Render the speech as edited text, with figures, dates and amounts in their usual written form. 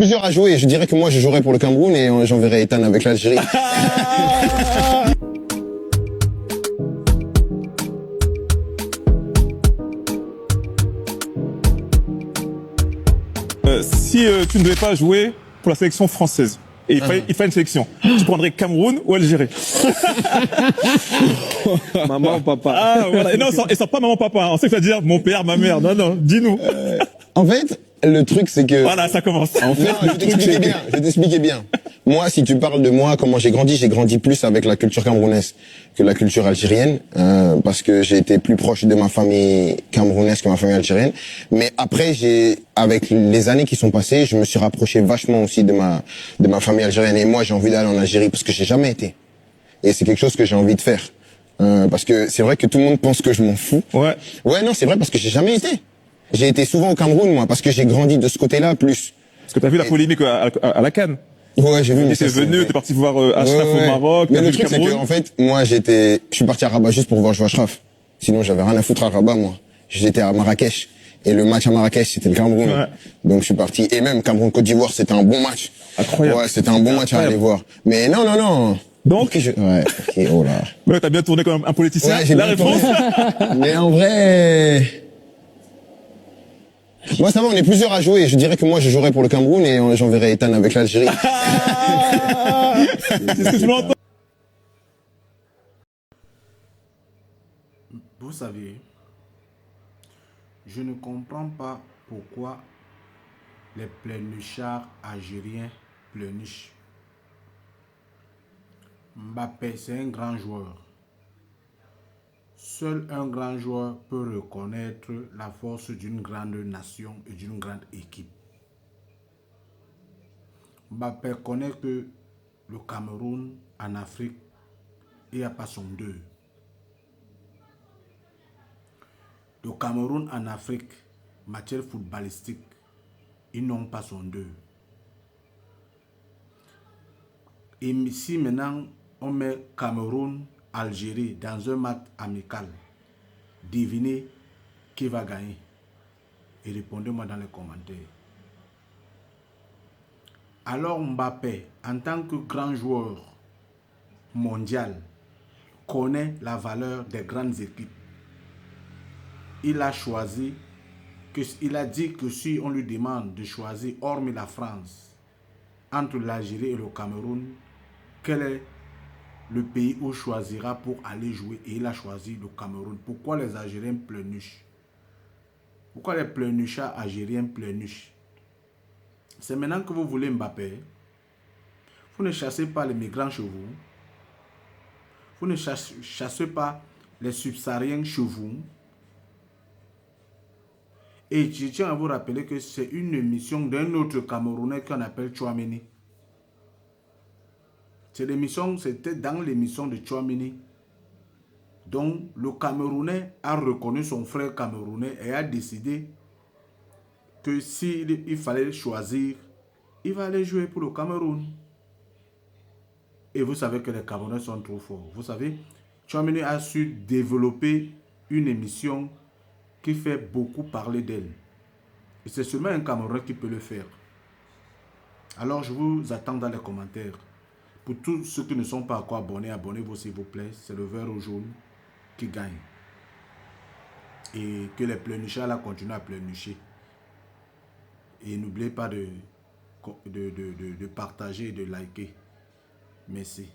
Plusieurs à jouer. Je dirais que moi, je jouerais pour le Cameroun et j'enverrai Ethan avec l'Algérie. Si tu ne devais pas jouer pour la sélection française, et il fallait une sélection, tu prendrais Cameroun ou Algérie? Maman ou papa? Ah, voilà. Et non, et sans pas maman, papa. On sait que ça veut dire mon père, ma mère. Non, non, dis-nous. En fait, le truc, c'est que... Voilà, ça commence. En fait, je vais t'expliquer bien. Moi, si tu parles de moi, comment j'ai grandi plus avec la culture camerounaise que la culture algérienne, parce que j'ai été plus proche de ma famille camerounaise que ma famille algérienne. Mais après, avec les années qui sont passées, je me suis rapproché vachement aussi de ma famille algérienne. Et moi, j'ai envie d'aller en Algérie parce que j'ai jamais été. Et c'est quelque chose que j'ai envie de faire. Parce que c'est vrai que tout le monde pense que je m'en fous. Ouais. Ouais, non, c'est vrai parce que j'ai jamais été. J'ai été souvent au Cameroun, moi, parce que j'ai grandi de ce côté-là, plus. Parce que t'as vu la polémique à la CAN. Ouais, j'ai vu. T'es venu, t'es parti voir Achraf au Maroc. Mais le truc, c'est que, en fait, moi, je suis parti à Rabat juste pour voir jouer Achraf. Sinon, j'avais rien à foutre à Rabat, moi. J'étais à Marrakech. Et le match à Marrakech, c'était le Cameroun. Ouais. Donc, je suis parti. Et même Cameroun-Côte d'Ivoire, c'était un bon match. Incroyable. Ouais, c'était un bon match à aller voir. Mais non. Donc, ouais, ok, oh là. Ouais, t'as bien tourné comme un politicien. Ouais, la réponse. Mais en vrai, moi, ça va, on est plusieurs à jouer. Je dirais que moi, je jouerais pour le Cameroun et j'enverrai Ethan avec l'Algérie. C'est ce que je m'entends. Vous savez, je ne comprends pas pourquoi les pleurnichards algériens pleurnichent. Mbappé, c'est un grand joueur. Seul un grand joueur peut reconnaître la force d'une grande nation et d'une grande équipe. Mbappé connaît que le Cameroun en Afrique, il n'y a pas son deux. Le Cameroun en Afrique, matière footballistique, ils n'ont pas son deux. Et si maintenant on met Cameroun, Algérie dans un match amical, devinez qui va gagner. Et répondez-moi dans les commentaires. Alors Mbappé, en tant que grand joueur mondial, connaît la valeur des grandes équipes. Il a choisi, il a dit que si on lui demande de choisir, hormis la France, entre l'Algérie et le Cameroun, quel est le pays où il choisira pour aller jouer, et il a choisi le Cameroun. Pourquoi les Algériens pleurnichent? Pourquoi les pleurnichards algériens pleurnichent? C'est maintenant que vous voulez Mbappé. Vous ne chassez pas les migrants chez vous. Vous ne chassez pas les subsahariens chez vous. Et je tiens à vous rappeler que c'est une émission d'un autre Camerounais qu'on appelle Tchouaméni. C'était dans l'émission de Tchouaméni. Donc, le Camerounais a reconnu son frère camerounais et a décidé que s'il fallait choisir, il va aller jouer pour le Cameroun. Et vous savez que les Camerounais sont trop forts. Vous savez, Tchouaméni a su développer une émission qui fait beaucoup parler d'elle. Et c'est seulement un Camerounais qui peut le faire. Alors, je vous attends dans les commentaires. Pour tous ceux qui ne sont pas encore abonnés, abonnez-vous s'il vous plaît. C'est le vert ou jaune qui gagne. Et que les pleurnichards là continuent à pleurnicher. Et n'oubliez pas de partager et de liker. Merci.